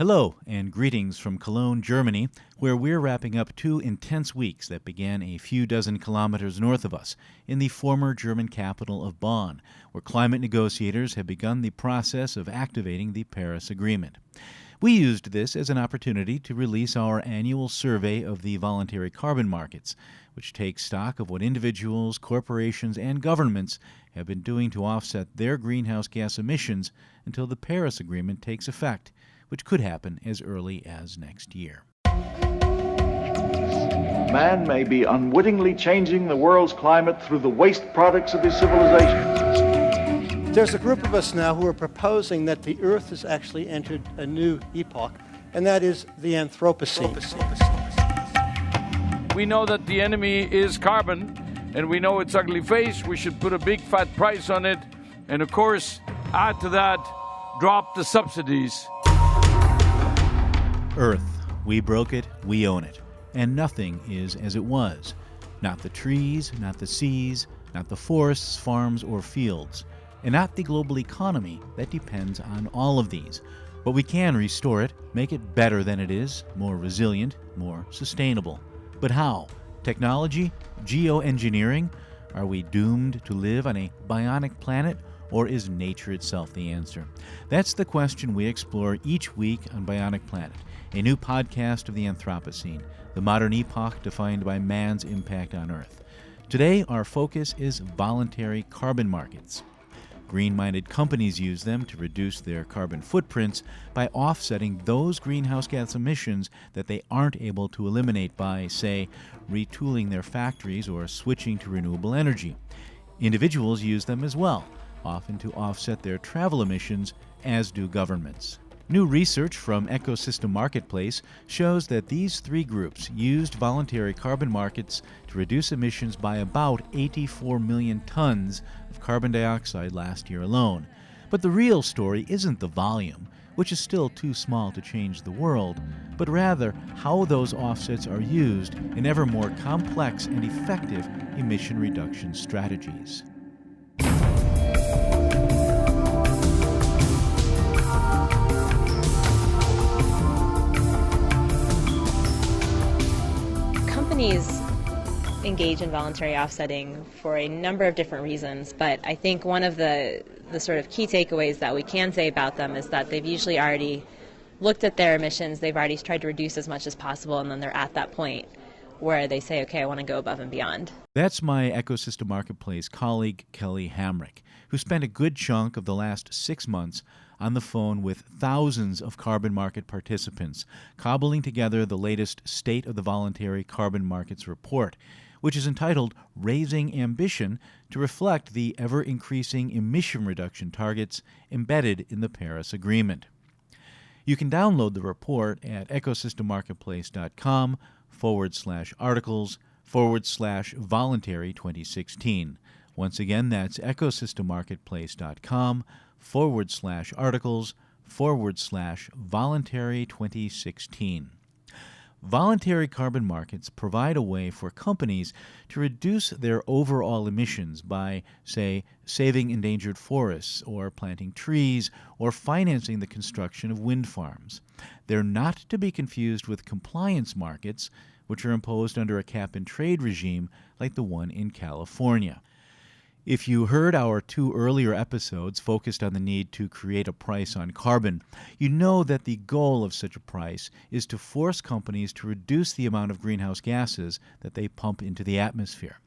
Hello, and greetings from Cologne, Germany, where we're wrapping up 2 intense weeks that began a few dozen kilometers north of us in the former German capital of Bonn, where climate negotiators have begun the process of activating the Paris Agreement. We used this as an opportunity to release our annual survey of the voluntary carbon markets, which takes stock of what individuals, corporations, and governments have been doing to offset their greenhouse gas emissions until the Paris Agreement takes effect, which could happen as early as next year. Man may be unwittingly changing the world's climate through the waste products of his civilization. There's a group of us now who are proposing that the Earth has actually entered a new epoch, and that is the Anthropocene. We know that the enemy is carbon, and we know its ugly face. We should put a big fat price on it, and of course, add to that, drop the subsidies. Earth, we broke it, we own it, and nothing is as it was. Not the trees, not the seas, not the forests, farms, or fields, and not the global economy that depends on all of these. But we can restore it, make it better than it is, more resilient, more sustainable. But how? Technology? Geoengineering? Are we doomed to live on a bionic planet? Or is nature itself the answer? That's the question we explore each week on Bionic Planet, a new podcast of the Anthropocene, the modern epoch defined by man's impact on Earth. Today, our focus is voluntary carbon markets. Green-minded companies use them to reduce their carbon footprints by offsetting those greenhouse gas emissions that they aren't able to eliminate by, say, retooling their factories or switching to renewable energy. Individuals use them as well, often to offset their travel emissions, as do governments. New research from Ecosystem Marketplace shows that these 3 groups used voluntary carbon markets to reduce emissions by about 84 million tons of carbon dioxide last year alone. But the real story isn't the volume, which is still too small to change the world, but rather how those offsets are used in ever more complex and effective emission reduction strategies. Companies engage in voluntary offsetting for a number of different reasons, but I think one of the sort of key takeaways that we can say about them is that they've usually already looked at their emissions, they've already tried to reduce as much as possible, and then they're at that point where they say, okay, I want to go above and beyond. That's my Ecosystem Marketplace colleague, Kelly Hamrick, who spent a good chunk of the last 6 months on the phone with thousands of carbon market participants, cobbling together the latest State of the Voluntary Carbon Markets report, which is entitled Raising Ambition to reflect the ever-increasing emission reduction targets embedded in the Paris Agreement. You can download the report at ecosystemmarketplace.com/articles/voluntary 2016. Once again, that's ecosystemmarketplace.com/articles/voluntary 2016. Voluntary carbon markets provide a way for companies to reduce their overall emissions by, say, saving endangered forests or planting trees or financing the construction of wind farms. They're not to be confused with compliance markets, which are imposed under a cap-and-trade regime like the one in California. If you heard our 2 earlier episodes focused on the need to create a price on carbon, you know that the goal of such a price is to force companies to reduce the amount of greenhouse gases that they pump into the atmosphere.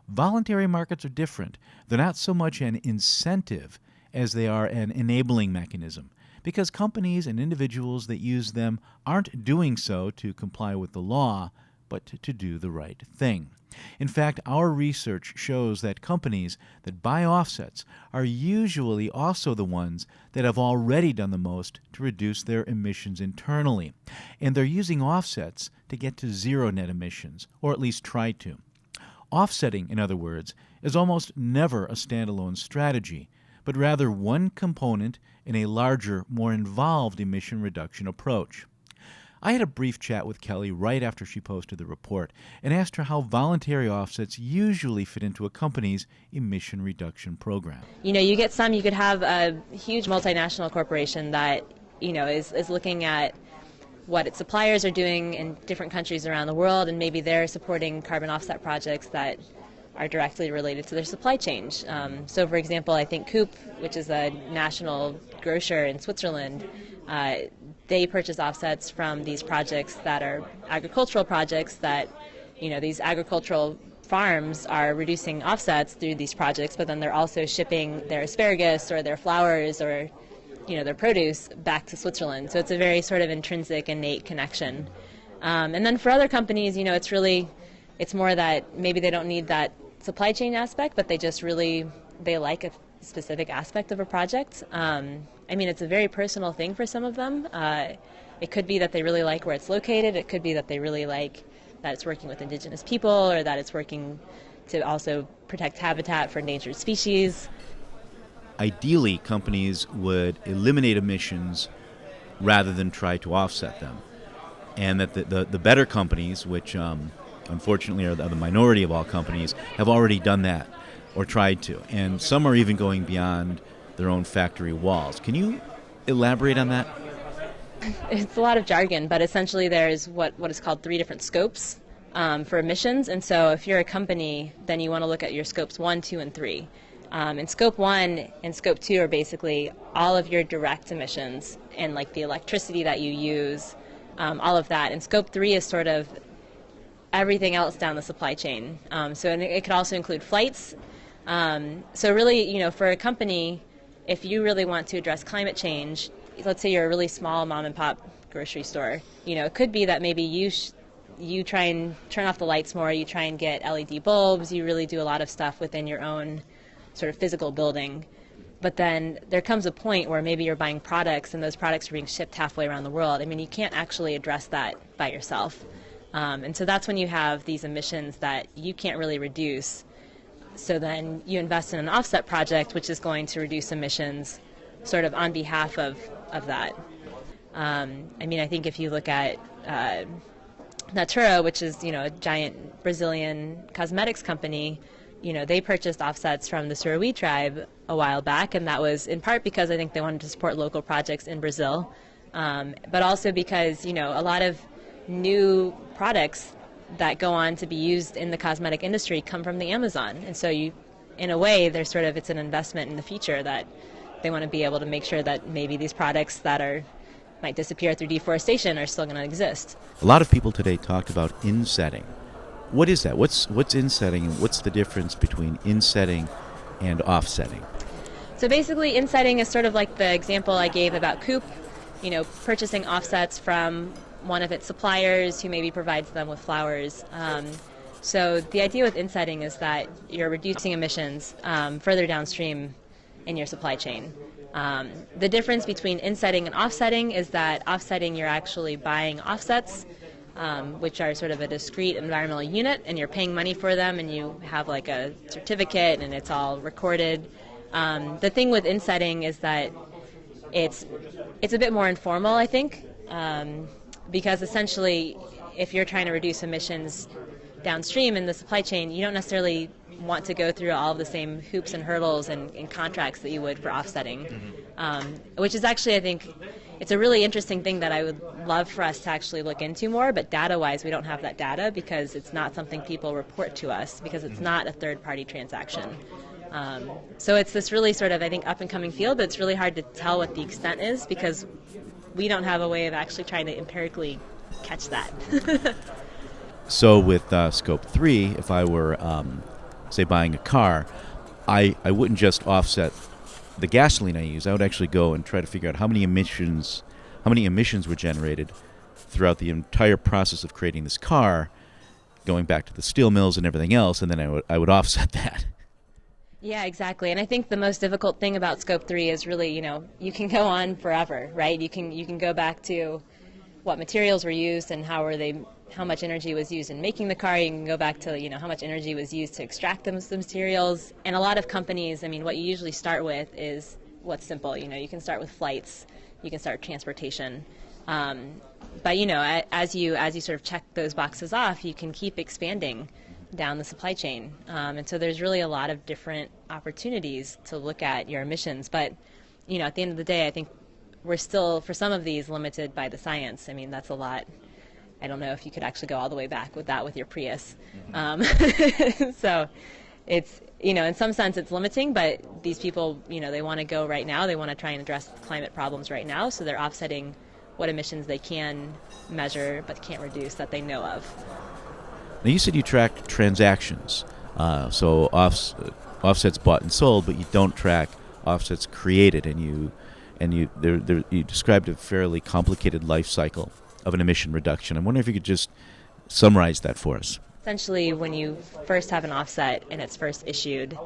Voluntary markets are different. They're not so much an incentive as they are an enabling mechanism, because companies and individuals that use them aren't doing so to comply with the law, but to do the right thing. In fact, our research shows that companies that buy offsets are usually also the ones that have already done the most to reduce their emissions internally, and they're using offsets to get to zero net emissions, or at least try to. Offsetting, in other words, is almost never a standalone strategy, but rather one component in a larger, more involved emission reduction approach. I had a brief chat with Kelly right after she posted the report and asked her how voluntary offsets usually fit into a company's emission reduction program. You know, you could have a huge multinational corporation that, is looking at what its suppliers are doing in different countries around the world, and maybe they're supporting carbon offset projects that are directly related to their supply chain. So, for example, I think Coop, which is a national grocer in Switzerland, they purchase offsets from these projects that are agricultural projects that, these agricultural farms are reducing offsets through these projects, but then they're also shipping their asparagus or their flowers or their produce back to Switzerland. So it's a very sort of intrinsic, innate connection. And then for other companies, it's more that maybe they don't need that supply chain aspect, but they like a specific aspect of a project. It's a very personal thing for some of them. It could be that they really like where it's located. It could be that they really like that it's working with indigenous people, or that it's working to also protect habitat for endangered species. Ideally, companies would eliminate emissions rather than try to offset them. And that the better companies, which unfortunately are the minority of all companies, have already done that or tried to. And some are even going beyond their own factory walls. Can you elaborate on that? It's a lot of jargon, but essentially there's what is called 3 different scopes for emissions. And so if you're a company, then you want to look at your scopes 1, 2, and 3. And scope 1 and scope 2 are basically all of your direct emissions and like the electricity that you use, all of that. And scope 3 is sort of everything else down the supply chain. So it could also include flights. So really, for a company, if you really want to address climate change, let's say you're a really small mom and pop grocery store, it could be that maybe you try and turn off the lights more, you try and get LED bulbs, you really do a lot of stuff within your own sort of physical building. But then there comes a point where maybe you're buying products and those products are being shipped halfway around the world. You can't actually address that by yourself. And so that's when you have these emissions that you can't really reduce. So then you invest in an offset project, which is going to reduce emissions sort of on behalf of that. I think if you look at Natura, which is, a giant Brazilian cosmetics company, they purchased offsets from the Suruí tribe a while back, and that was in part because I think they wanted to support local projects in Brazil, but also because, a lot of new products that go on to be used in the cosmetic industry come from the Amazon. And so in a way, it's an investment in the future that they want to be able to make sure that maybe these products that might disappear through deforestation are still going to exist. A lot of people today talked about insetting. What is that? What's insetting, and what's the difference between insetting and offsetting? So basically, insetting is sort of like the example I gave about Coop, purchasing offsets from one of its suppliers who maybe provides them with flowers. So the idea with insetting is that you're reducing emissions further downstream in your supply chain. The difference between insetting and offsetting is that offsetting, you're actually buying offsets, which are sort of a discrete environmental unit, and you're paying money for them, and you have like a certificate, and it's all recorded. The thing with insetting is that it's a bit more informal, I think, because essentially, if you're trying to reduce emissions downstream in the supply chain, you don't necessarily want to go through all of the same hoops and hurdles and contracts that you would for offsetting, which is actually, I think, it's a really interesting thing that I would love for us to actually look into more, but data-wise, we don't have that data because it's not something people report to us because it's not a third-party transaction. So it's this really sort of, I think, up-and-coming field, but it's really hard to tell what the extent is because we don't have a way of actually trying to empirically catch that. So with Scope 3, if I were, say, buying a car, I wouldn't just offset the gasoline I use. I would actually go and try to figure out how many emissions were generated throughout the entire process of creating this car, going back to the steel mills and everything else, and then I would offset that. Yeah, exactly. And I think the most difficult thing about Scope 3 is really, you can go on forever, right? You can go back to what materials were used and how much energy was used in making the car. You can go back to, how much energy was used to extract those materials. And a lot of companies, what you usually start with is what's simple. You can start with flights, you can start transportation. But, as you sort of check those boxes off, you can keep expanding down the supply chain. And so there's really a lot of different opportunities to look at your emissions. But, at the end of the day, I think we're still, for some of these, limited by the science. I mean, that's a lot. I don't know if you could actually go all the way back with that with your Prius. So it's, in some sense it's limiting, but these people, they want to go right now. They want to try and address climate problems right now, so they're offsetting what emissions they can measure but can't reduce that they know of. Now, you said you track transactions, so offsets bought and sold, but you don't track offsets created, and you described a fairly complicated life cycle of an emission reduction. I'm wondering if you could just summarize that for us. Essentially, when you first have an offset and it's first issued,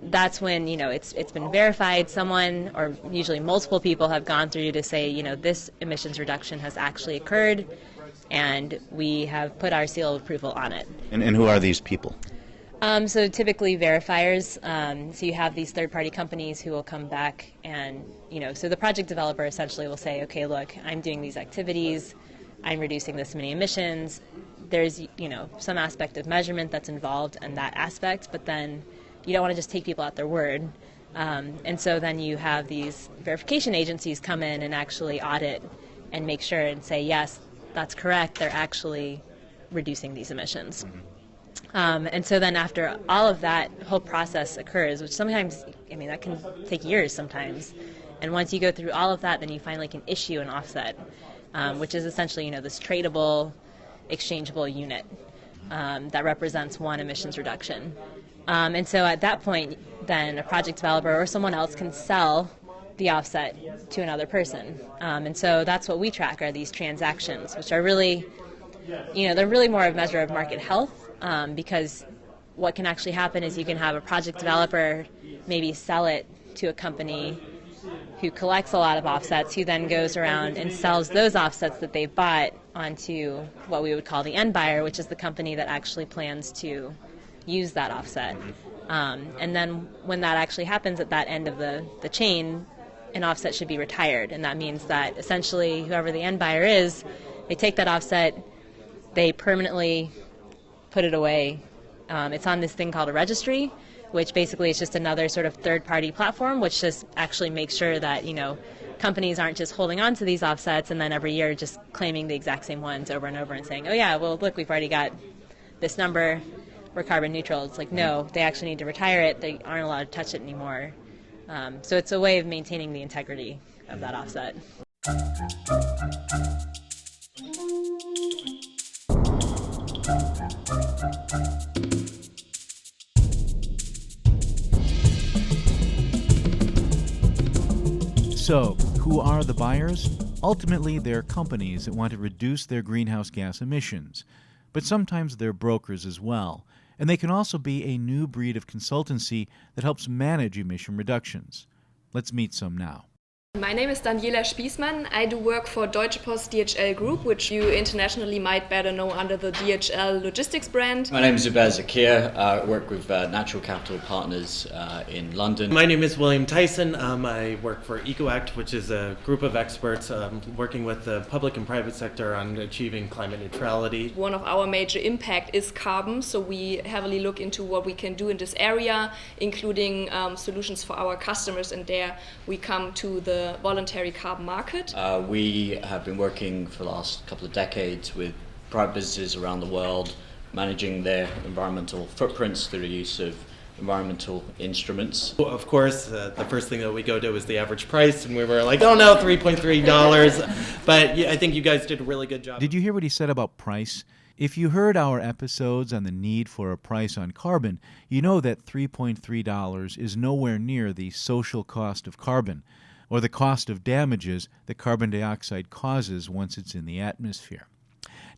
that's when it's been verified. Someone, or usually multiple people, have gone through to say this emissions reduction has actually occurred, and we have put our seal of approval on it. And who are these people? So typically verifiers. So you have these third-party companies who will come back and, so the project developer essentially will say, okay, look, I'm doing these activities, I'm reducing this many emissions. There's, some aspect of measurement that's involved in that aspect, but then you don't want to just take people at their word. And so then you have these verification agencies come in and actually audit and make sure and say, yes, that's correct, they're actually reducing these emissions. And so then after all of that whole process occurs, which sometimes, that can take years sometimes, and once you go through all of that, then you finally can issue an offset, which is essentially, this tradable, exchangeable unit that represents one emissions reduction. And so at that point, then a project developer or someone else can sell the offset to another person. And so that's what we track, are these transactions, which are really, they're really more of a measure of market health. Because what can actually happen is you can have a project developer maybe sell it to a company who collects a lot of offsets, who then goes around and sells those offsets that they've bought onto what we would call the end buyer, which is the company that actually plans to use that offset. And then when that actually happens at that end of the chain, an offset should be retired. And that means that essentially whoever the end buyer is, they take that offset, they permanently put it away. It's on this thing called a registry, which basically is just another sort of third-party platform, which just actually makes sure that, companies aren't just holding on to these offsets and then every year just claiming the exact same ones over and over and saying, oh yeah, well look, we've already got this number, we're carbon neutral. It's like, no, they actually need to retire it. They aren't allowed to touch it anymore. So it's a way of maintaining the integrity of that offset. So, who are the buyers? Ultimately, they're companies that want to reduce their greenhouse gas emissions, but sometimes they're brokers as well, and they can also be a new breed of consultancy that helps manage emission reductions. Let's meet some now. My name is Daniela Spiesmann. I do work for Deutsche Post DHL Group, which you internationally might better know under the DHL Logistics brand. My name is Zubair Zakir. I work with Natural Capital Partners in London. My name is William Tyson. I work for EcoAct, which is a group of experts working with the public and private sector on achieving climate neutrality. One of our major impact is carbon, so we heavily look into what we can do in this area, including solutions for our customers, and there we come to the voluntary carbon market. We have been working for the last couple of decades with private businesses around the world, managing their environmental footprints through the use of environmental instruments. Of course, the first thing that we go to is the average price, and we were like, oh no, $3.3. But yeah, I think you guys did a really good job. Did you hear what he said about price? If you heard our episodes on the need for a price on carbon, you know that $3.3 is nowhere near the social cost of carbon, or the cost of damages that carbon dioxide causes once it's in the atmosphere.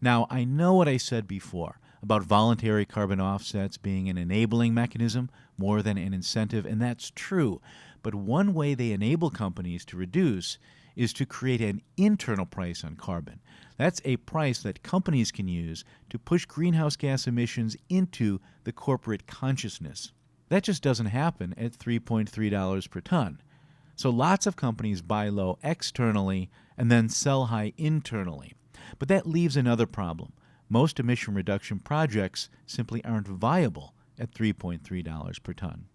Now, I know what I said before about voluntary carbon offsets being an enabling mechanism more than an incentive, and that's true. But one way they enable companies to reduce is to create an internal price on carbon. That's a price that companies can use to push greenhouse gas emissions into the corporate consciousness. That just doesn't happen at $3.3 per ton. So lots of companies buy low externally and then sell high internally. But that leaves another problem. Most emission reduction projects simply aren't viable at $3.3 per ton.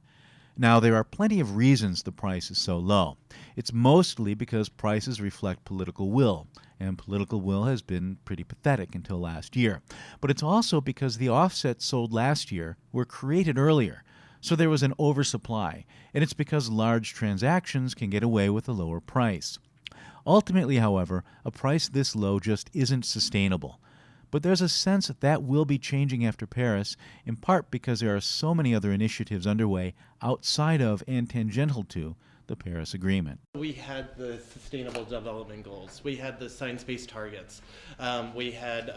Now, there are plenty of reasons the price is so low. It's mostly because prices reflect political will, and political will has been pretty pathetic until last year. But it's also because the offsets sold last year were created earlier, so there was an oversupply, and it's because large transactions can get away with a lower price. Ultimately, however, a price this low just isn't sustainable. But there's a sense that will be changing after Paris, in part because there are so many other initiatives underway outside of and tangential to the Paris Agreement. We had the Sustainable Development Goals. We had the science-based targets. We had,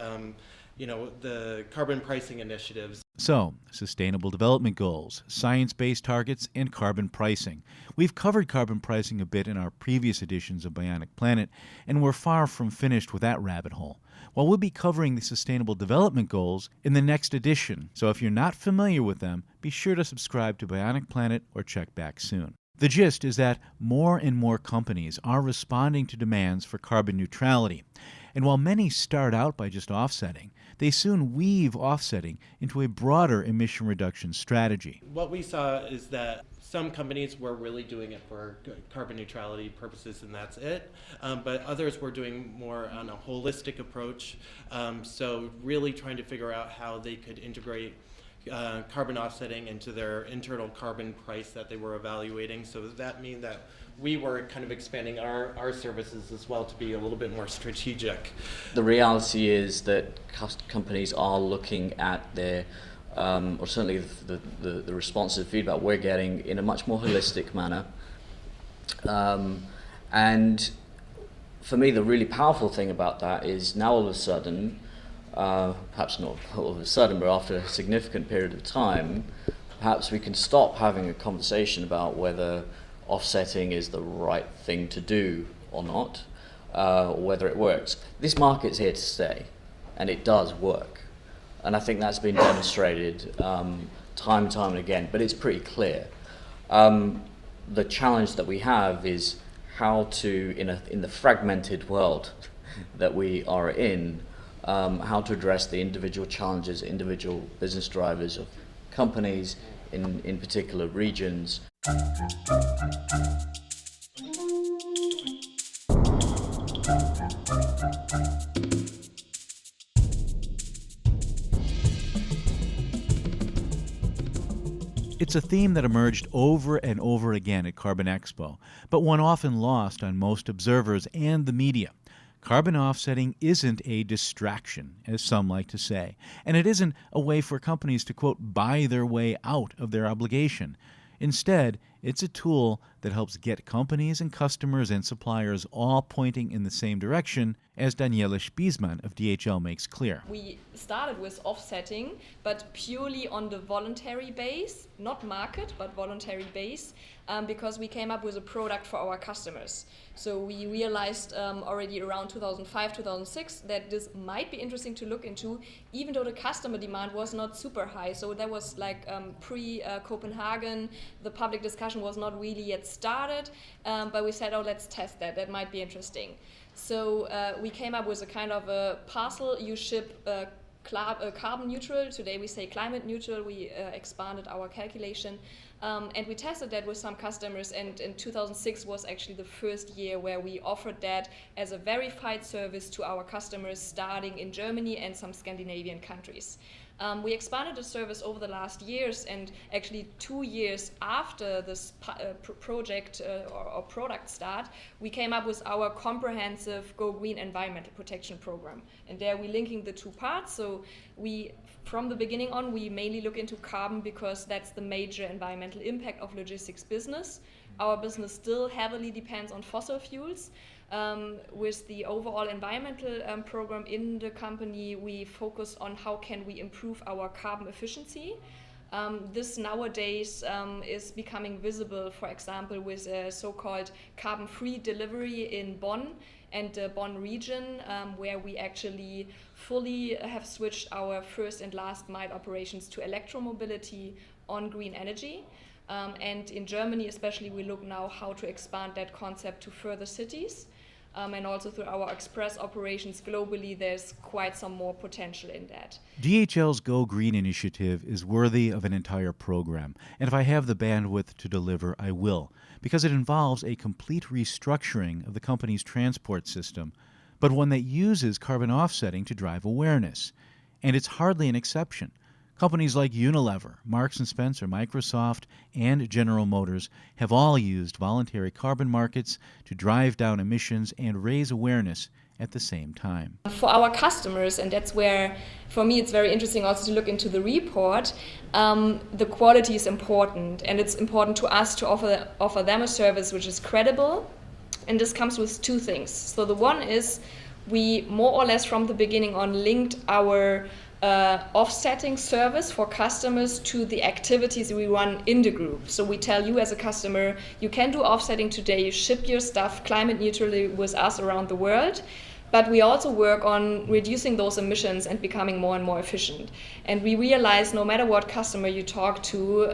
the carbon pricing initiatives. So, Sustainable Development Goals, science-based targets, and carbon pricing. We've covered carbon pricing a bit in our previous editions of Bionic Planet, and we're far from finished with that rabbit hole. Well, we'll be covering the Sustainable Development Goals in the next edition, so if you're not familiar with them, be sure to subscribe to Bionic Planet or check back soon. The gist is that more and more companies are responding to demands for carbon neutrality. And while many start out by just offsetting, they soon weave offsetting into a broader emission reduction strategy. What we saw is that some companies were really doing it for carbon neutrality purposes and that's it, but others were doing more on a holistic approach, so really trying to figure out how they could integrate carbon offsetting into their internal carbon price that they were evaluating. So that means that we were kind of expanding our services as well to be a little bit more strategic. The reality is that companies are looking at their, or certainly the responsive feedback we're getting in a much more holistic manner. And for me, the really powerful thing about that is now all of a sudden, perhaps not all of a sudden, but after a significant period of time, perhaps we can stop having a conversation about whether offsetting is the right thing to do or not, whether it works. This market's here to stay, and it does work. And I think that's been demonstrated time and time again, but it's pretty clear. The challenge that we have is how to, in the fragmented world that we are in, how to address the individual challenges, individual business drivers of companies in particular regions. It's a theme that emerged over and over again at Carbon Expo, but one often lost on most observers and the media. Carbon offsetting isn't a distraction, as some like to say, and it isn't a way for companies to, quote, buy their way out of their obligation. Instead, it's a tool that helps get companies and customers and suppliers all pointing in the same direction, as Daniela Spiesmann of DHL makes clear. We started with offsetting, but purely on the voluntary base, not market, but voluntary base, because we came up with a product for our customers. So we realized already around 2005, 2006 that this might be interesting to look into, even though the customer demand was not super high. So that was like pre-Copenhagen, the public discussion was not really yet started, but we said, oh, let's test that, that might be interesting. So we came up with a kind of a parcel you ship carbon neutral. Today we say climate neutral. We expanded our calculation. And we tested that with some customers, and in 2006 was actually the first year where we offered that as a verified service to our customers starting in Germany and some Scandinavian countries. We expanded the service over the last years, and actually 2 years after this project or product start, we came up with our comprehensive Go Green environmental protection program. And there we're linking the two parts. So from the beginning on, we mainly look into carbon because that's the major environmental impact of logistics business. Our business still heavily depends on fossil fuels. With the overall environmental program in the company, we focus on how can we improve our carbon efficiency. This nowadays is becoming visible, for example, with a so-called carbon-free delivery in Bonn and the Bonn region, where we actually fully have switched our first and last mile operations to electromobility on green energy. And in Germany especially, we look now how to expand that concept to further cities. and also through our express operations globally, there's quite some more potential in that. DHL's Go Green initiative is worthy of an entire program, and if I have the bandwidth to deliver, I will, because it involves a complete restructuring of the company's transport system, but one that uses carbon offsetting to drive awareness. And it's hardly an exception. Companies like Unilever, Marks & Spencer, Microsoft, and General Motors have all used voluntary carbon markets to drive down emissions and raise awareness at the same time. For our customers, and that's where, for me, it's very interesting also to look into the report, the quality is important, and it's important to us to offer them a service which is credible, and this comes with two things. So the one is we more or less from the beginning on linked our offsetting service for customers to the activities we run in the group. So we tell you as a customer, you can do offsetting today, you ship your stuff climate neutrally with us around the world, but we also work on reducing those emissions and becoming more and more efficient. And we realize no matter what customer you talk to,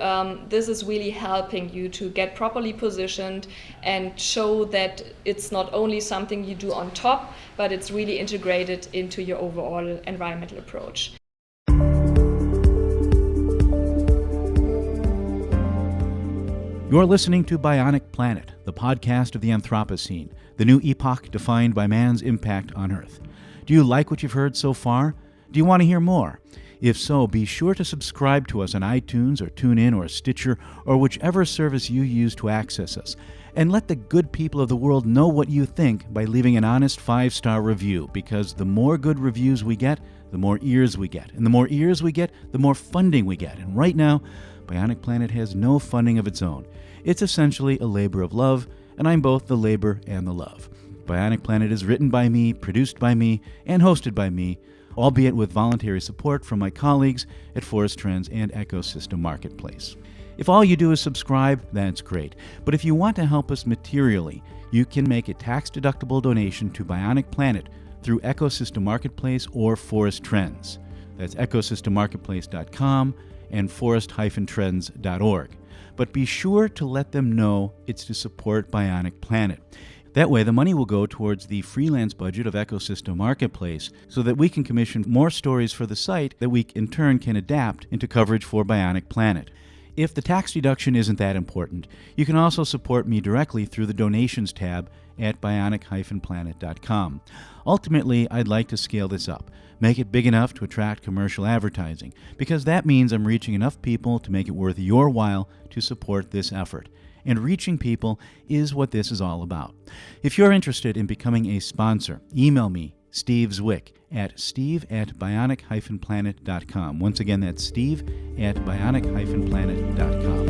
this is really helping you to get properly positioned and show that it's not only something you do on top, but it's really integrated into your overall environmental approach. You're listening to Bionic Planet, the podcast of the Anthropocene, the new epoch defined by man's impact on Earth. Do you like what you've heard so far? Do you want to hear more? If so, be sure to subscribe to us on iTunes or TuneIn or Stitcher or whichever service you use to access us. And let the good people of the world know what you think by leaving an honest 5-star review, because the more good reviews we get, the more ears we get. And the more ears we get, the more funding we get. And right now, Bionic Planet has no funding of its own. It's essentially a labor of love, and I'm both the labor and the love. Bionic Planet is written by me, produced by me, and hosted by me, albeit with voluntary support from my colleagues at Forest Trends and Ecosystem Marketplace. If all you do is subscribe, that's great. But if you want to help us materially, you can make a tax-deductible donation to Bionic Planet through Ecosystem Marketplace or Forest Trends. That's ecosystemmarketplace.com and forest-trends.org. But be sure to let them know it's to support Bionic Planet. That way, the money will go towards the freelance budget of Ecosystem Marketplace so that we can commission more stories for the site that we in turn can adapt into coverage for Bionic Planet. If the tax deduction isn't that important, you can also support me directly through the Donations tab at bionic-planet.com. Ultimately, I'd like to scale this up, make it big enough to attract commercial advertising, because that means I'm reaching enough people to make it worth your while to support this effort. And reaching people is what this is all about. If you're interested in becoming a sponsor, email me, Steve Zwick, at steve@bionic-planet.com. Once again, that's steve@bionic-planet.com.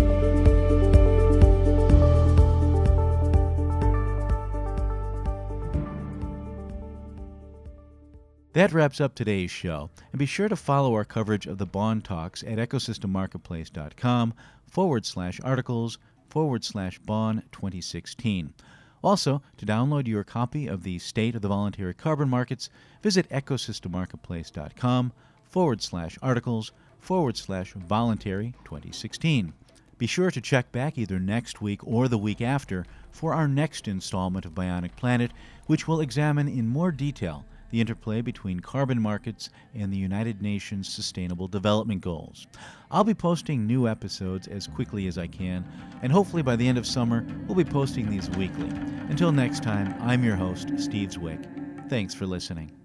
That wraps up today's show, and be sure to follow our coverage of the Bonn talks at ecosystemmarketplace.com/articles/Bonn 2016. Also, to download your copy of the State of the Voluntary Carbon Markets, visit ecosystemmarketplace.com/articles/voluntary 2016. Be sure to check back either next week or the week after for our next installment of Bionic Planet, which will examine in more detail the interplay between carbon markets and the United Nations Sustainable Development Goals. I'll be posting new episodes as quickly as I can, and hopefully by the end of summer, we'll be posting these weekly. Until next time, I'm your host, Steve Zwick. Thanks for listening.